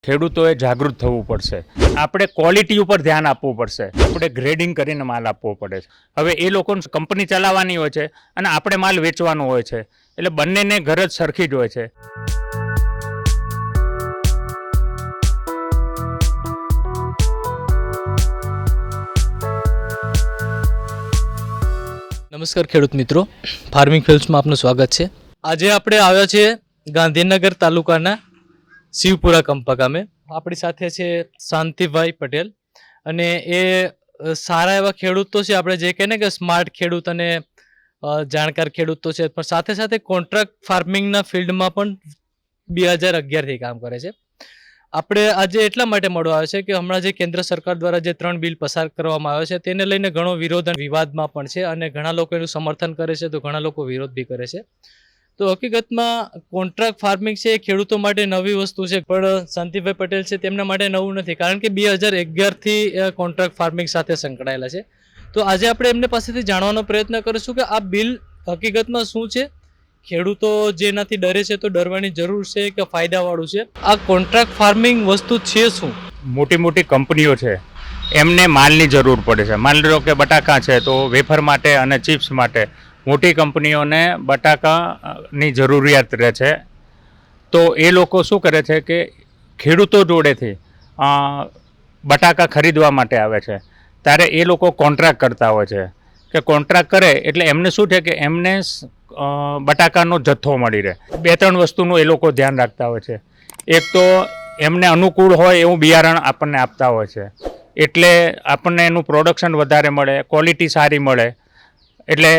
ખેડૂતોએ જાગૃત થવું પડશે. આપણે ક્વોલિટી ઉપર ધ્યાન આપવું પડશે. આપણે ગ્રેડિંગ કરીને માલ આપવો પડે છે. હવે એ લોકોને કંપની ચલાવવાની હોય છે અને આપણે માલ વેચવાનો હોય છે, એટલે બંનેને ગરજ સરખી જ હોય છે. નમસ્કાર ખેડૂત મિત્રો, ફાર્મિંગ ફિલ્ડ્સમાં આપનું સ્વાગત છે. આજે આપણે આવ્યા છીએ ગાંધીનગર તાલુકાના શિવપુરા કંપા ગામે. આપણી સાથે છે શાંતિભાઈ પટેલ અને એ સારા એવા ખેડૂતો છે. આપણે જે કહે ને કે સ્માર્ટ ખેડૂત અને જાણકાર ખેડૂત તો છે, પણ સાથે સાથે કોન્ટ્રાક્ટ ફાર્મિંગના ફિલ્ડમાં પણ 2011થી કામ કરે છે. આપણે આજે એટલા માટે મળવા આવે છે કે હમણાં જે કેન્દ્ર સરકાર દ્વારા જે 3 બિલ પસાર કરવામાં આવ્યો છે તેને લઈને ઘણો વિરોધ અને વિવાદમાં પણ છે અને ઘણા લોકો એનું સમર્થન કરે છે તો ઘણા લોકો વિરોધ બી કરે છે. તો હકીકતમાં કોન્ટ્રાક્ટ ફાર્મિંગ છે એ ખેડૂતો માટે નવી વસ્તુ છે, પણ શાંતિભાઈ પટેલ છે તેમના માટે નવું નથી, કારણ કે 2011થી કોન્ટ્રાક્ટ ફાર્મિંગ સાથે સંકળાયેલા છે. તો આજે આપણે એમને પાસેથી જાણવાનો પ્રયત્ન કરીશું કે આ બિલ હકીકતમાં શું છે, ખેડૂતો જેનાથી ડરે છે તો ડરવાની જરૂર છે કે ફાયદાવાળું છે, આ કોન્ટ્રાક્ટ ફાર્મિંગ વસ્તુ છે શું? મોટી મોટી કંપનીઓ છે એમને માલની જરૂર પડે છે. માની લો કે બટાકા છે તો વેફર માટે અને ચિપ્સ માટે મોટી કંપનીઓને બટાકાની જરૂરિયાત રહે છે. તો એ લોકો શું કરે છે કે ખેડૂતો જોડેથી બટાકા ખરીદવા માટે આવે છે, ત્યારે એ લોકો કોન્ટ્રાક્ટ કરતા હોય છે કે કોન્ટ્રાક્ટ કરે એટલે એમને શું છે કે એમને બટાકાનો જથ્થો મળી રહે. 2-3 વસ્તુનું એ લોકો ધ્યાન રાખતા હોય છે. એક તો એમને અનુકૂળ હોય એવું બિયારણ આપણને આપતા હોય છે, એટલે આપણને એનું પ્રોડક્શન વધારે મળે, ક્વોલિટી સારી મળે, એટલે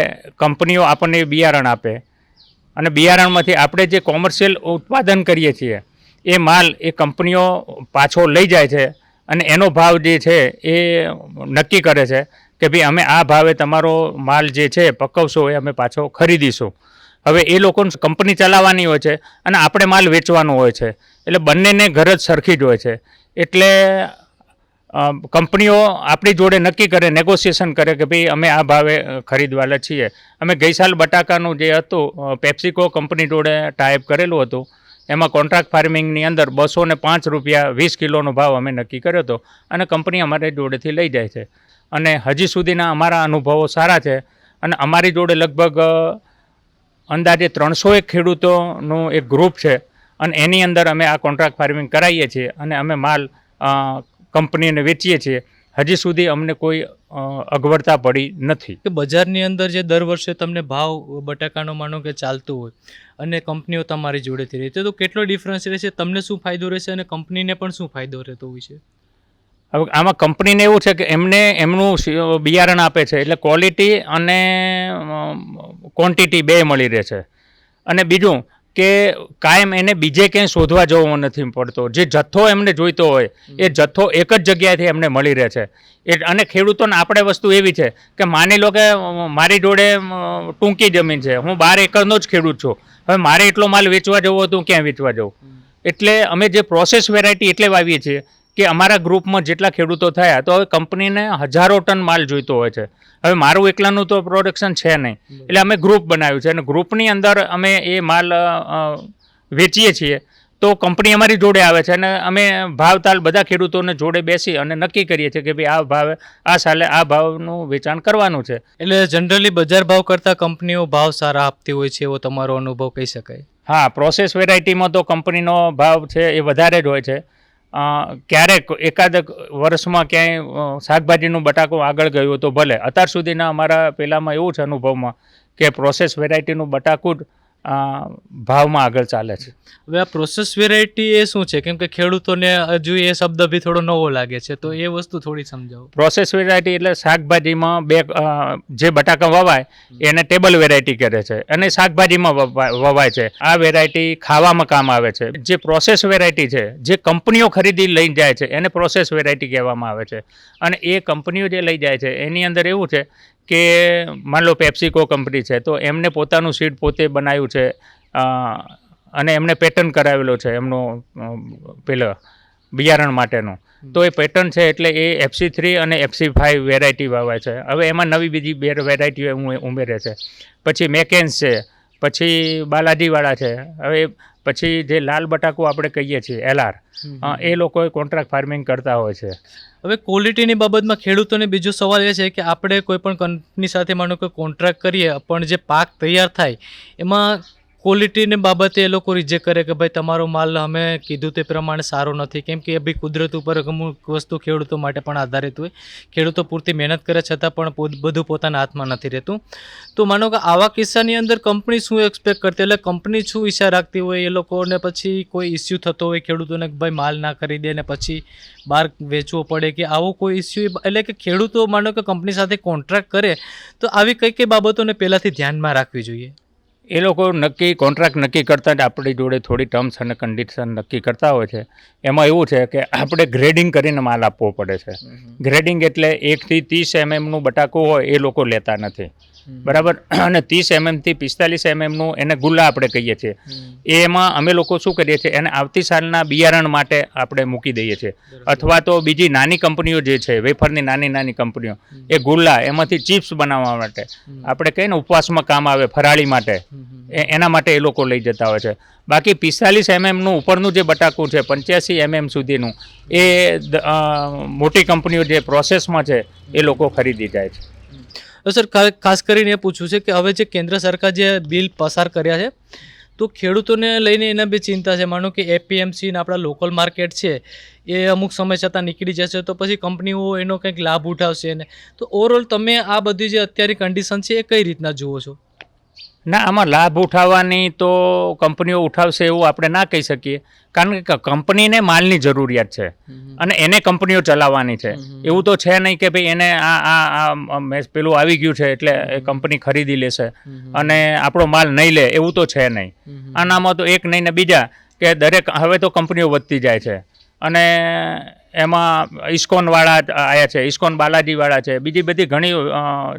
કંપનીઓ આપણને બિયારણ આપે અને બિયારણમાંથી આપણે જે કોમર્શિયલ ઉત્પાદન કરીએ છીએ એ માલ એ કંપનીઓ પાછો લઈ જાય છે અને એનો ભાવ જે છે એ નક્કી કરે છે કે ભાઈ અમે આ ભાવે તમારો માલ જે છે પકવશો એ અમે પાછો ખરીદીશું. હવે એ લોકોને કંપની ચલાવવાની હોય છે અને આપણે માલ વેચવાનો હોય છે, એટલે બંનેને ગરજ સરખી જ હોય છે. એટલે કંપનીઓ આપણી જોડે નક્કી કરે, નેગોશિએશન કરે કે ભાઈ અમે આ ભાવે ખરીદવાના છીએ. અમે ગઈ સાલ બટાકાનું જે હતું પેપ્સિકો કંપની જોડે ટાઈપ કરેલું હતું, એમાં કોન્ટ્રાક્ટ ફાર્મિંગની અંદર 205 રૂપિયા 20 કિલોનો ભાવ અમે નક્કી કર્યો હતો અને કંપની અમારી જોડેથી લઈ જાય છે. અને હજી સુધીના અમારા અનુભવો સારા છે અને અમારી જોડે લગભગ અંદાજે 301 ખેડૂતોનું એક ગ્રુપ છે અને એની અંદર અમે આ કોન્ટ્રાક્ટ ફાર્મિંગ કરાવીએ છીએ અને અમે માલ કંપનીને વેચીએ છીએ. હજી સુધી અમને કોઈ અગવડતા પડી નથી. કે બજારની અંદર જે દર વર્ષે તમને ભાવ બટાકાનો માનો કે ચાલતું હોય અને કંપનીઓ તમારી જોડેથી રહે છે, તો કેટલો ડિફરન્સ રહેશે? તમને શું ફાયદો રહેશે અને કંપનીને પણ શું ફાયદો રહેતો હોય છે? હવે આમાં કંપનીને એવું છે કે એમને એમનું બિયારણ આપે છે એટલે ક્વોલિટી અને ક્વોન્ટિટી બે મળી રહે છે. અને બીજું કે કાયમ એને બીજે ક્યાંય શોધવા જવો નથી પડતો. જે જથ્થો એમને જોઈતો હોય એ જથ્થો એક જ જગ્યાએથી એમને મળી રહે છે. અને ખેડૂતોને આપણે વસ્તુ એવી છે કે માની લો કે મારી જોડે ટૂંકી જમીન છે, હું 12 એકરનો જ ખેડૂત છું, હવે મારે એટલો માલ વેચવા જવો તો ક્યાં વેચવા જવું? એટલે અમે જે પ્રોસેસ વેરાયટી એટલે વાવીએ છીએ કે અમારા ગ્રુપમાં જેટલા ખેડૂતો થયા તો હવે કંપનીને 1000 ટન માલ જોઈતો હોય છે. હવે મારું એકલાનું તો પ્રોડક્શન છે નહીં, એટલે અમે ગ્રુપ બનાવ્યું છે અને ગ્રુપની અંદર અમે એ માલ વેચીએ છીએ. તો કંપની અમારી જોડે આવે છે અને અમે ભાવતાલ બધા ખેડૂતોને જોડે બેસી અને નક્કી કરીએ છીએ કે ભાઈ આ ભાવે આ સાલે આ ભાવનું વેચાણ કરવાનું છે. એટલે જનરલી બજાર ભાવ કરતાં કંપનીઓ ભાવ સારા આપતી હોય છે એવો તમારો અનુભવ કહી શકાય? હા, પ્રોસેસ વેરાયટીમાં તો કંપનીનો ભાવ છે એ વધારે જ હોય છે. ક્યારેક એકાદ વર્ષમાં ક્યાંય શાકભાજીનું બટાકું આગળ ગયું તો ભલે. અત્યાર સુધીના અમારા પહેલાંમાં એવું છે અનુભવમાં કે પ્રોસેસ વેરાયટીનું બટાકું જ ભાવમાં આગળ ચાલે છે. હવે આ પ્રોસેસ વેરાયટી એ શું છે? કેમ કે ખેડૂતોને હજુ એ શબ્દ બી થોડો નવો લાગે છે, તો એ વસ્તુ થોડી સમજાવો. પ્રોસેસ વેરાયટી એટલે શાકભાજીમાં જે બટાકા વવાય એને ટેબલ વેરાયટી કરે છે અને શાકભાજીમાં વવાય છે. આ વેરાયટી ખાવામાં કામ આવે છે. જે પ્રોસેસ વેરાયટી છે જે કંપનીઓ ખરીદી લઈ જાય છે એને પ્રોસેસ વેરાયટી કહેવામાં આવે છે. અને એ કંપનીઓ જે લઈ જાય છે એની અંદર એવું છે કે માની લો પેપ્સિકો કંપની છે તો એમને પોતાનું સીડ પોતે બનાવ્યું છે અને એમને પેટર્ન કરાવેલો છે એમનો પેલો બિયારણ માટેનો. તો એ પેટર્ન છે એટલે એ FC3 અને FC5 વેરાયટી વાવાય છે. હવે એમાં નવી બીજી 2 વેરાયટીઓ ઉમેરે છે. પછી મેકેન્સ છે, પછી બાલાજીવાળા છે. હવે પછી જે લાલ બટાકું આપણે કહીએ છીએ LR, એ લોકો કોન્ટ્રાક્ટ ફાર્મિંગ કરતા હોય છે. હવે ક્વોલિટીની બાબતમાં ખેડૂતોને બીજો સવાલ એ છે કે આપણે કોઈ પણ કંપની સાથે માનો કે કોન્ટ્રાક્ટ કરીએ પણ જે પાક તૈયાર થાય એમાં ક્વોલિટીની બાબતે એ લોકો રિજેક્ટ કરે કે ભાઈ તમારો માલ અમે કીધું તે પ્રમાણે સારો નથી, કેમ કે એ બી કુદરત ઉપર અમુક વસ્તુ ખેડૂતો માટે પણ આધારિત હોય. ખેડૂતો પૂરતી મહેનત કરે છતાં પણ બધું પોતાના હાથમાં નથી રહેતું. તો માનો કે આવા કિસ્સાની અંદર કંપની શું એક્સપેક્ટ કરતી, એટલે કંપની શું ઈચ્છા રાખતી હોય એ લોકોને પછી કોઈ ઇસ્યુ થતો હોય ખેડૂતોને કે ભાઈ માલ ના ખરીદે ને પછી બહાર વેચવો પડે કે આવો કોઈ ઇસ્યુ, એટલે કે ખેડૂતો માનો કે કંપની સાથે કોન્ટ્રાક્ટ કરે તો આવી કઈ કઈ બાબતોને પહેલાંથી ધ્યાનમાં રાખવી જોઈએ? એ લોકો કોન્ટ્રાક્ટ નક્કી કરતા જ આપણી જોડે થોડી ટર્મ્સ અને કન્ડિશન નક્કી કરતા હોય છે. એમાં એવું છે કે આપણે ગ્રેડિંગ કરીને માલ આપવો પડે છે. ગ્રેડિંગ એટલે 1 થી 30 mm બટાકું હોય એ લોકો લેતા નથી, બરાબર, અને 30 mm થી 45 mm એને ગુલ્લા આપણે કહીએ છીએ. એમાં અમે લોકો શું કરીએ છીએ, એને આવતી સાલના બિયારણ માટે આપણે મૂકી દઈએ છીએ. અથવા તો બીજી નાની કંપનીઓ જે છે, વેફરની નાની કંપનીઓ, એ ગુલ્લા એમાંથી ચિપ્સ બનાવવા માટે આપણે કહીએ ને ઉપવાસમાં કામ આવે, ફરાળી માટે, એના માટે એ લોકો લઈ જતા હોય છે. બાકી 45 mm ઉપરનું જે બટાકું છે, 85 mm સુધીનું, એ મોટી કંપનીઓ જે પ્રોસેસમાં છે એ લોકો ખરીદી જાય છે. સર, ખાસ કરીને એ પૂછવું છે કે હવે જે કેન્દ્ર સરકાર જે બિલ પસાર કર્યા છે તો ખેડૂતોને લઈને એના બી ચિંતા છે. માનો કે APMC ને આપણા લોકલ માર્કેટ છે એ અમુક સમય છતાં નીકળી જશે તો પછી કંપનીઓ એનો કંઈક લાભ ઉઠાવશે ને, તો ઓવરઓલ તમે આ બધી જે અત્યારે કન્ડિશન છે એ કઈ રીતના જુઓ છો? ના, આમાં લાભ ઉઠાવવાની તો કંપનીઓ ઉઠાવશે એવું આપણે ના કહી શકીએ, કારણ કે કંપનીને માલની જરૂરિયાત છે અને એને કંપનીઓ ચલાવવાની છે. એવું તો છે નહીં કે ભાઈ એને આ પેલું આવી ગયું છે એટલે એ કંપની ખરીદી લેશે અને આપણો માલ નહીં લે, એવું તો છે નહીં. આનામાં તો એક નહીં ને બીજા કે દરેક હવે તો કંપનીઓ વધતી જાય છે અને એમાં ઇસ્કોનવાળા આવ્યા છે, ઇસ્કોન બાલાજીવાળા છે, બીજી બધી ઘણી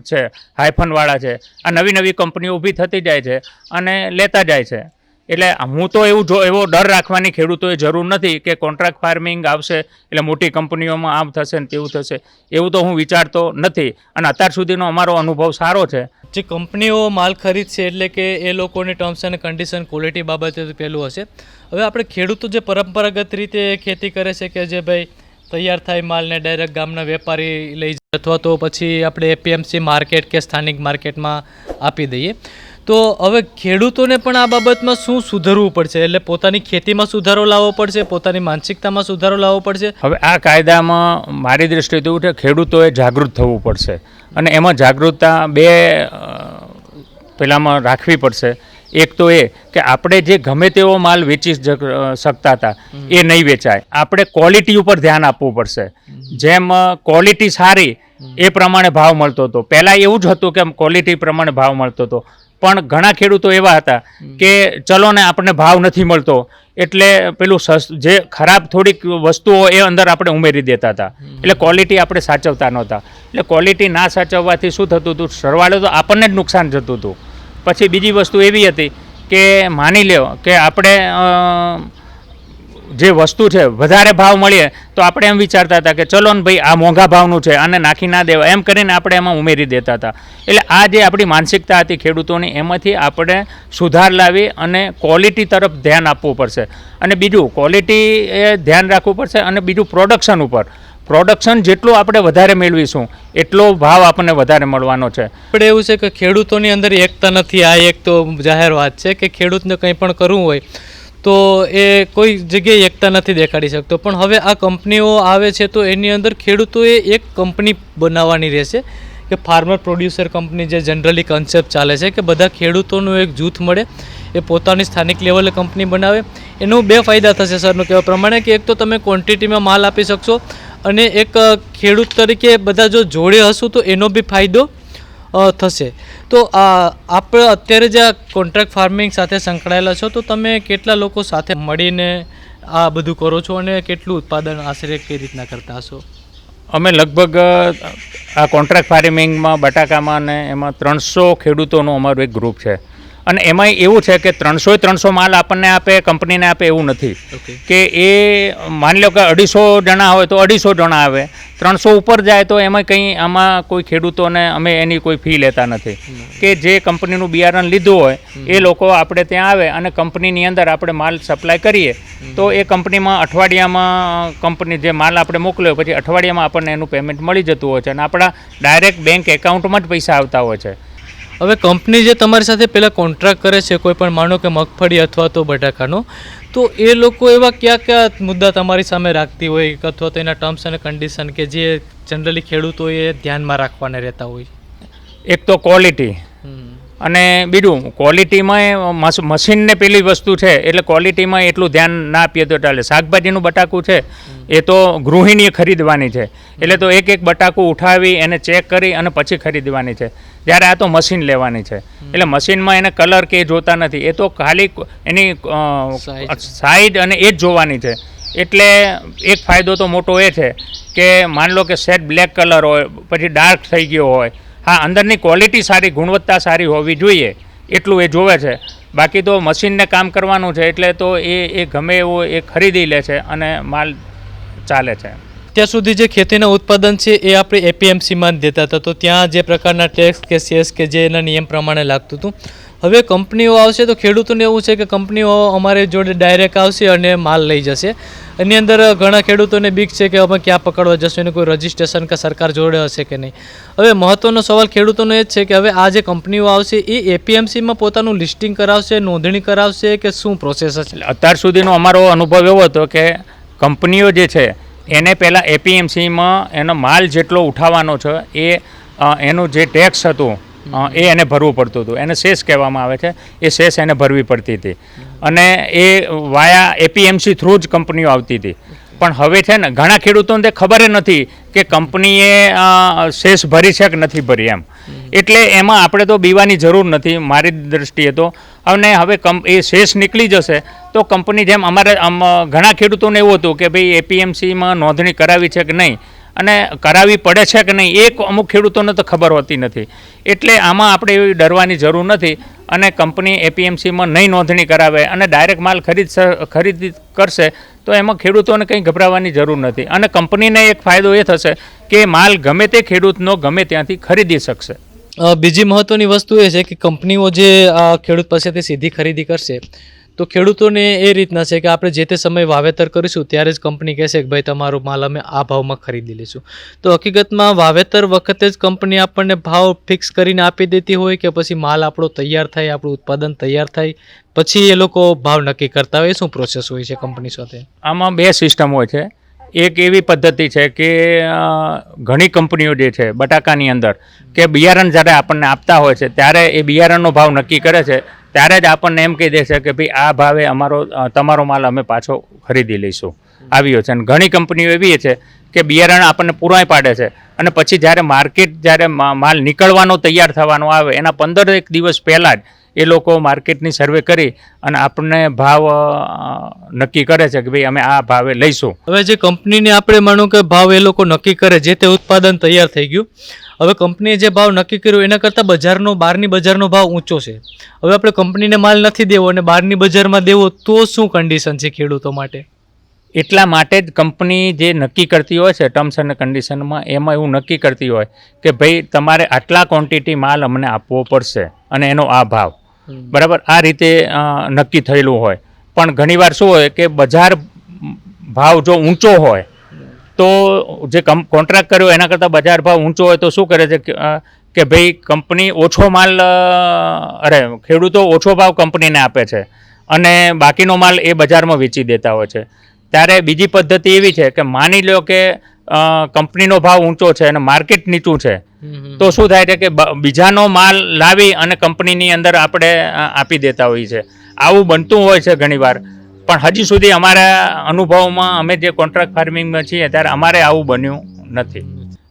છે, હાઇફનવાળા છે. આ નવી કંપનીઓ ઊભી થતી જાય છે અને લેતા જાય છે. એટલે હું તો એવો ડર રાખવાની ખેડૂતોએ જરૂર નથી કે કોન્ટ્રાક્ટ ફાર્મિંગ આવશે એટલે મોટી કંપનીઓમાં આમ થશે ને તેવું થશે, એવું તો હું વિચારતો નથી. અને અત્યાર સુધીનો અમારો અનુભવ સારો છે. જે કંપનીઓ માલ ખરીદશે એટલે કે એ લોકોની ટર્મ્સ અને કન્ડિશન ક્વોલિટી બાબતે પહેલું હશે. હવે આપણે ખેડૂતો જે પરંપરાગત રીતે ખેતી કરે છે કે જે ભાઈ તૈયાર થાય માલને ડાયરેક્ટ ગામના વેપારી લઈ જાય અથવા તો પછી આપણે APMC માર્કેટ કે સ્થાનિક માર્કેટમાં આપી દઈએ, તો હવે ખેડૂતોને પણ આ બાબતમાં શું સુધારવું પડશે? એટલે પોતાની ખેતીમાં સુધારો લાવવો પડશે, પોતાની માનસિકતામાં સુધારો લાવવો પડશે? હવે આ કાયદામાં મારી દૃષ્ટિએ તો એવું છે, ખેડૂતોએ જાગૃત થવું પડશે અને એમાં જાગૃતતા બે પેલામાં રાખવી પડશે. એક તો એ કે આપણે જે ગમે તેવો માલ વેચી શકતા હતા એ નહીં વેચાય. આપણે ક્વોલિટી ઉપર ધ્યાન આપવું પડશે. જેમ ક્વોલિટી સારી એ પ્રમાણે ભાવ મળતો હતો. પહેલાં એવું જ હતું કે ક્વોલિટી પ્રમાણે ભાવ મળતો હતો, પણ ઘણા ખેડૂતો એવા હતા કે ચલો ને આપણને ભાવ નથી મળતો એટલે પેલું જે ખરાબ થોડીક વસ્તુઓ એ અંદર આપણે ઉમેરી દેતા હતા. એટલે ક્વોલિટી આપણે સાચવતા નહોતા. એટલે ક્વોલિટી ના સાચવવાથી શું થતું હતું, સરવાળે તો આપણને જ નુકસાન થતું હતું. પછી બીજી વસ્તુ એવી હતી કે માની લો કે આપણે જે વસ્તુ છે વધારે ભાવ મળીએ તો આપણે એમ વિચારતા હતા કે ચલો ને ભાઈ આ મોંઘા ભાવનું છે આને નાખી ના દેવા, એમ કરીને આપણે એમાં ઉમેરી દેતા હતા. એટલે આ જે આપણી માનસિકતા હતી ખેડૂતોની, એમાંથી આપણે સુધાર લાવી અને ક્વોલિટી તરફ ધ્યાન આપવું પડશે. અને બીજું ક્વોલિટી એ ધ્યાન રાખવું પડશે અને બીજું પ્રોડક્શન ઉપર. પ્રોડક્શન જેટલું આપણે વધારે મેળવીશું એટલો ભાવ આપણને વધારે મળવાનો છે. આપણે એવું છે કે ખેડૂતોની અંદર એકતા નથી. આ એક તો જાહેર વાત છે કે ખેડૂતને કંઈ પણ કરવું હોય તો એ કોઈ જગ્યાએ એકતા નથી દેખાડી શકતો. પણ હવે આ કંપનીઓ આવે છે તો એની અંદર ખેડૂતોએ એક કંપની બનાવવાની રહેશે કે ફાર્મર પ્રોડ્યુસર કંપની, જે જનરલી કન્સેપ્ટ ચાલે છે કે બધા ખેડૂતોનું એક જૂથ મળે, એ પોતાની સ્થાનિક લેવલે કંપની બનાવે. એનું બે ફાયદા થશે સરનું કહેવા પ્રમાણે કે એક તો તમે ક્વોન્ટિટીમાં માલ આપી શકશો અને એક ખેડૂત તરીકે બધા જો જોડે હશું તો એનો બી ફાયદો થશે. તો આપણે અત્યારે જે આ કોન્ટ્રાક્ટ ફાર્મિંગ સાથે સંકળાયેલા છો તો તમે કેટલા લોકો સાથે મળીને આ બધું કરો છો અને કેટલું ઉત્પાદન આશરે કઈ રીતના કરતા હશો? અમે લગભગ આ કોન્ટ્રાક્ટ ફાર્મિંગમાં બટાકામાં ને એમાં 300 ખેડૂતોનું અમારું એક ગ્રુપ છે. અને એમાંય એવું છે કે 300 માલ આપણને આપે, કંપનીને આપે એવું નથી કે એ માની લો કે 250 જણા હોય તો 250 જણા આવે, 300 ઉપર જાય તો એમાં કંઈ આમાં કોઈ ખેડૂતોને અમે એની કોઈ ફી લેતા નથી કે જે કંપનીનું બિયારણ લીધું હોય એ લોકો આપણે ત્યાં આવે અને કંપનીની અંદર આપણે માલ સપ્લાય કરીએ તો એ કંપનીમાં અઠવાડિયામાં કંપની જે માલ આપણે મોકલ્યો પછી અઠવાડિયામાં આપણને એનું પેમેન્ટ મળી જતું હોય છે અને આપણા ડાયરેક્ટ બેંક એકાઉન્ટમાં જ પૈસા આવતા હોય છે. હવે કંપની જે તમારી સાથે પહેલાં કોન્ટ્રાક્ટ કરે છે કોઈ પણ માનો કે મગફળી અથવા તો બટાકાનો, તો એ લોકો એવા કયા મુદ્દા તમારી સામે રાખતી હોય અથવા તો એના ટર્મ્સ અને કન્ડિશન કે જે જનરલી ખેડૂતોએ ધ્યાનમાં રાખવાને રહેતા હોય? એક તો ક્વોલિટી અને બીજું ક્વોલિટીમાં મશીનને પેલી વસ્તુ છે એટલે ક્વોલિટીમાં એટલું ધ્યાન ના આપીએ તો ચાલે. શાકભાજીનું બટાકું છે એ તો ગૃહિણીએ ખરીદવાની છે એટલે તો એક બટાકું ઉઠાવી એને ચેક કરી અને પછી ખરીદવાની છે, જ્યારે આ તો મશીન લેવાની છે એટલે મશીનમાં એને કલર કે જોતા નથી, એ તો ખાલી એની સાઈઝ અને એ જ જોવાની છે. એટલે એક ફાયદો તો મોટો એ છે કે માન લો કે સેટ બ્લેક કલર હોય પછી ડાર્ક થઈ ગયો હોય, હા અંદરની ક્વોલિટી સારી ગુણવત્તા સારી હોવી જોઈએ એટલું એ જોવે છે. બાકી તો મશીનને કામ કરવાનું છે એટલે તો એ ગમે એવો એ ખરીદી લે છે અને માલ ચાલે છે. ત્યાં સુધી જે ખેતીના ઉત્પાદન છે એ આપણે એપીએમસીમાં જ દેતા હતા, તો ત્યાં જે પ્રકારના ટેક્સ કે સેસ કે જે એના નિયમ પ્રમાણે લાગતું હતું. હવે કંપનીઓ આવશે તો ખેડૂતોને એવું છે કે કંપનીઓ અમારી જોડે ડાયરેક્ટ આવશે અને માલ લઈ જશે. એની અંદર ઘણા ખેડૂતોને બીક છે કે અમે ક્યાં પકડવા જશું, એનું કોઈ રજિસ્ટ્રેશન કે સરકાર જોડે હશે કે નહીં. હવે મહત્ત્વનો સવાલ ખેડૂતોનો એ જ છે કે હવે આ જે કંપનીઓ આવશે એ એપીએમસીમાં પોતાનું લિસ્ટિંગ કરાવશે, નોંધણી કરાવશે કે શું પ્રોસેસ હશે? અત્યાર સુધીનો અમારો અનુભવ એવો હતો કે કંપનીઓ જે છે એને પહેલાં એપીએમસીમાં એનો માલ જેટલો ઉઠાવવાનો છે એ એનું જે ટેક્સ હતું એ એને ભરવું પડતું હતું, એને સેસ કહેવામાં આવે છે, એ સેસ એને ભરવી પડતી હતી અને એ વાયા એપીએમસી થ્રુ જ કંપનીઓ આવતી હતી. પણ હવે છે ને ઘણા ખેડૂતોને ખબર નથી કે કંપનીએ સેસ ભરી છે કે નથી ભરી એમ, એટલે એમાં આપણે તો બીવાની જરૂર નથી મારી દૃષ્ટિએ તો. અને હવે એ સેસ નીકળી જશે તો કંપની જેમ અમારે ઘણા ખેડૂતોને એવું હતું કે ભાઈ એપીએમસીમાં નોંધણી કરાવી છે કે નહીં અને કરાવવી પડે છે કે નહીં એ અમુક ખેડૂતોને તો ખબર હોતી નથી. એટલે આમાં આપણે એવી ડરવાની જરૂર નથી અને કંપની એપીએમસીમાં નહીં નોંધણી કરાવે અને ડાયરેક્ટ માલ ખરીદી કરશે તો એમાં ખેડૂતોને કંઈ ગભરાવાની જરૂર નથી અને કંપનીને એક ફાયદો એ થશે કે માલ ગમે તે ખેડૂતનો ગમે ત્યાંથી ખરીદી શકશે. બીજી મહત્ત્વની વસ્તુ એ છે કે કંપનીઓ જે ખેડૂત પાસેથી સીધી ખરીદી કરશે તો ખેડૂતોને એ રીતના છે કે આપણે જે તે સમયે વાવેતર કરીશું ત્યારે જ કંપની કહેશે કે ભાઈ તમારો માલ અમે આ ભાવમાં ખરીદી લઈશું. તો હકીકતમાં વાવેતર વખતે જ કંપની આપણને ભાવ ફિક્સ કરીને આપી દેતી હોય કે પછી માલ આપણો તૈયાર થાય, આપણું ઉત્પાદન તૈયાર થાય પછી એ લોકો ભાવ નક્કી કરતા હોય? શું પ્રોસેસ હોય છે કંપની સાથે? આમાં બે સિસ્ટમ હોય છે. એક એવી પદ્ધતિ છે કે ઘણી કંપનીઓ જે છે બટાકાની અંદર કે બિયારણ જ્યારે આપણને આપતા હોય છે ત્યારે એ બિયારણનો ભાવ નક્કી કરે છે, ત્યારે જ આપણને એમ કહી દે છે કે ભાઈ આ ભાવે તમારો માલ અમે પાછો ખરીદી લઈશું આવ્યો છે. અને ઘણી કંપનીઓ એવી છે કે બિયારણ આપણને પૂરાય પાડે છે અને પછી જ્યારે માલ નીકળવાનો તૈયાર થવાનો આવે એના 15 દિવસ પહેલાં જ એ લોકો માર્કેટની સર્વે કરી અને આપણને ભાવ નક્કી કરે છે કે ભાઈ અમે આ ભાવે લઈશું. હવે જે કંપનીને આપણે માનો કે ભાવ એ લોકો નક્કી કરે, જે તે ઉત્પાદન તૈયાર થઈ ગયું, હવે કંપનીએ જે ભાવ નક્કી કર્યો એના કરતાં બહારની બજારનો ભાવ ઊંચો છે. હવે આપણે કંપનીને માલ નથી દેવો અને બહારની બજારમાં દેવો તો શું કન્ડિશન છે ખેડૂતો માટે? એટલા માટે જ કંપની જે નક્કી કરતી હોય છે ટર્મ્સ અને કન્ડિશનમાં એમાં એવું નક્કી કરતી હોય કે ભાઈ તમારે આટલા ક્વોન્ટિટી માલ અમને આપવો પડશે અને એનો આ ભાવ બરાબર આ રીતે નક્કી થયેલું હોય. પણ ઘણીવાર શું હોય કે બજાર ભાવ જો ઊંચો હોય તો જે કોન્ટ્રાક્ટ કર્યો એના કરતાં બજાર ભાવ ઊંચો હોય તો શું કરે છે કે ભાઈ કંપની ઓછો માલ ખેડૂતો ઓછો ભાવ કંપનીને આપે છે અને બાકીનો માલ એ બજારમાં વેચી દેતા હોય છે. ત્યારે બીજી પદ્ધતિ એવી છે કે માની લો કે કંપનીનો ભાવ ઊંચો છે અને માર્કેટ નીચું છે તો શું થાય છે કે બીજાનો માલ લાવી અને કંપનીની અંદર આપણે આપી દેતા હોઈએ છીએ. આવું બનતું હોય છે ઘણીવાર, પણ હજી સુધી અમારા અનુભવમાં અમે જે કોન્ટ્રાક્ટ ફાર્મિંગમાં છીએ ત્યારે અમારે આવું બન્યું નથી.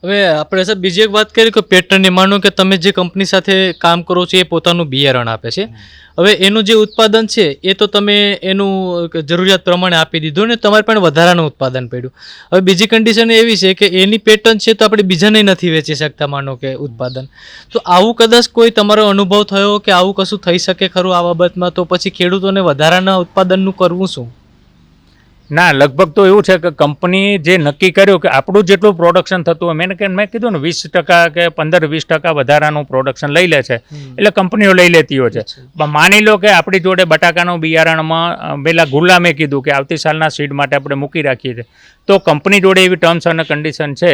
હવે આપણે સર બીજી એક વાત કરીએ કે પેટર્નની, માનો કે તમે જે કંપની સાથે કામ કરો છો એ પોતાનું બિયારણ આપે છે, હવે એનું જે ઉત્પાદન છે એ તો તમે એનું જરૂરિયાત પ્રમાણે આપી દીધું ને તમારે પણ વધારાનું ઉત્પાદન પડ્યું. હવે બીજી કન્ડિશન એવી છે કે એની પેટર્ન છે તો આપણે બીજાને નથી વેચી શકતા માનો કે ઉત્પાદન, તો આવું કદાચ કોઈ તમારો અનુભવ થયો કે આવું કશું થઈ શકે ખરું આ બાબતમાં? તો પછી ખેડૂતોને વધારાના ઉત્પાદનનું કરવું શું? ના, લગભગ તો એવું છે કે કંપની જે નક્કી કર્યું કે આપણું જેટલું પ્રોડક્શન થતું હોય, મેં કીધું ને 20% કે 15-20% વધારાનું પ્રોડક્શન લઈ લે છે, એટલે કંપનીઓ લઈ લેતી હોય છે. પણ માની લો કે આપણી જોડે બટાકાનું બિયારણમાં પેલા ગુલામે કીધું કે આવતી સાલના સીડ માટે આપણે મૂકી રાખીએ છીએ, તો કંપની જોડે એવી ટર્મ્સ અને કન્ડિશન છે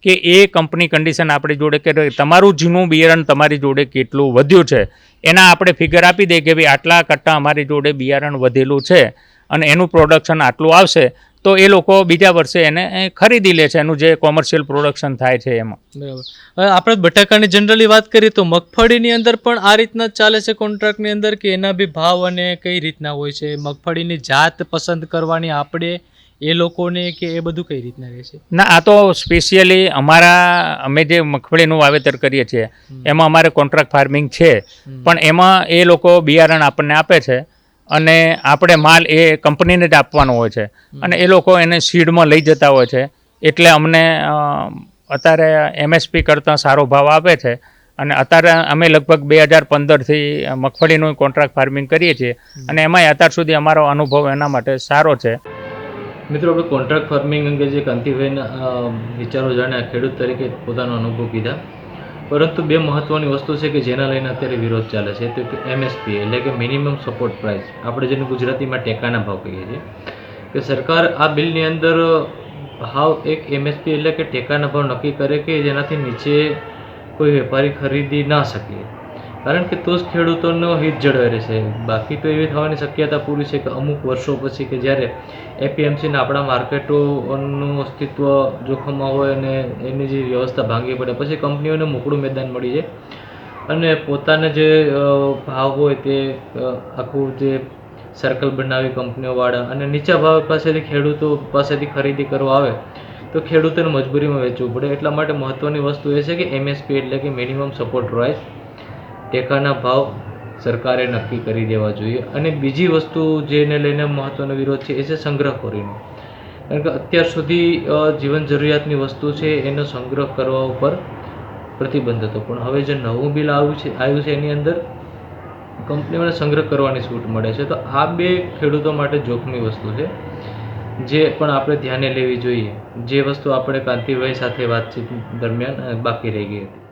કે એ કંપની કન્ડિશન આપણી જોડે કે તમારું જૂનું બિયારણ તમારી જોડે કેટલું વધ્યું છે એના આપણે ફિગર આપી દઈએ કે ભાઈ આટલા કટ્ટા અમારી જોડે બિયારણ વધેલું છે અને એનું પ્રોડક્શન આટલું આવશે, તો એ લોકો બીજા વર્ષે એને ખરીદી લે છે, એનું જે કોમર્શિયલ પ્રોડક્શન થાય છે એમાં. બરાબર. હવે આપણે બટાકાની જનરલી વાત કરીએ તો મગફળીની અંદર પણ આ રીતના જ ચાલે છે કોન્ટ્રાક્ટની અંદર, કે એના બી ભાવ અને કઈ રીતના હોય છે? મગફળીની જાત પસંદ કરવાની આપણે એ લોકોને, કે એ બધું કઈ રીતના રહે છે? ના, આ તો સ્પેશિયલી અમે જે મગફળીનું વાવેતર કરીએ છીએ એમાં અમારે કોન્ટ્રાક્ટ ફાર્મિંગ છે, પણ એમાં એ લોકો બિયારણ આપણને આપે છે અને આપણે માલ એ કંપનીને જ આપવાનો હોય છે અને એ લોકો એને સીડમાં લઈ જતા હોય છે, એટલે અમને અત્યારે MSP કરતાં સારો ભાવ આપે છે. અને અત્યારે અમે લગભગ 2015થી મગફળીનું કોન્ટ્રાક્ટ ફાર્મિંગ કરીએ છીએ અને એમાંય અત્યાર સુધી અમારો અનુભવ એના માટે સારો છે. મિત્રો, આપણે કોન્ટ્રાક્ટ ફાર્મિંગ અંગે જે કાંતિભાઈના વિચારો જાણ્યા, ખેડૂત તરીકે પોતાનો અનુભવ કીધા, પરંતુ બે મહત્ત્વની વસ્તુ છે કે જેના લઈને અત્યારે વિરોધ ચાલે છે, તો MSP એટલે કે મિનિમમ સપોર્ટ પ્રાઇસ, આપણે જેને ગુજરાતીમાં ટેકાના ભાવ કહીએ છીએ, કે સરકાર આ બિલની અંદર ભાવ એક MSP એટલે કે ટેકાના ભાવ નક્કી કરે કે જેનાથી નીચે કોઈ વેપારી ખરીદી ના શકે, કારણ કે તો જ ખેડૂતોનો હિત જળવાઈ રહેશે. બાકી તો એવી થવાની શક્યતા પૂરી છે કે અમુક વર્ષો પછી કે જ્યારે APMCના આપણા માર્કેટોનું અસ્તિત્વ જોખમમાં હોય અને એની જે વ્યવસ્થા ભાંગી પડે, પછી કંપનીઓને મોકળું મેદાન મળી જાય અને પોતાને જે ભાવ હોય તે આખું જે સર્કલ બનાવી કંપનીઓવાળા અને નીચા ભાવ પાસેથી ખેડૂતો પાસેથી ખરીદી કરવા આવે તો ખેડૂતોને મજબૂરીમાં વેચવું પડે. એટલા માટે મહત્ત્વની વસ્તુ એ છે કે MSP એટલે કે મિનિમમ સપોર્ટ પ્રાઇસ, ટેકાના ભાવ સરકારે નક્કી કરી દેવા જોઈએ. અને બીજી વસ્તુ જેને લઈને મહત્ત્વનો વિરોધ છે એ છે સંગ્રહખોરીનો, કારણ કે અત્યાર સુધી જીવન જરૂરિયાતની વસ્તુ છે એનો સંગ્રહ કરવા ઉપર પ્રતિબંધ હતો, પણ હવે જે નવું બિલ આવ્યું છે એની અંદર કંપનીઓને સંગ્રહ કરવાની છૂટ મળે છે. તો આ બે ખેડૂતો માટે જોખમી વસ્તુ છે જે પણ આપણે ધ્યાને લેવી જોઈએ, જે વસ્તુ આપણે કાંતિભાઈ સાથે વાતચીત દરમિયાન બાકી રહી ગઈ હતી.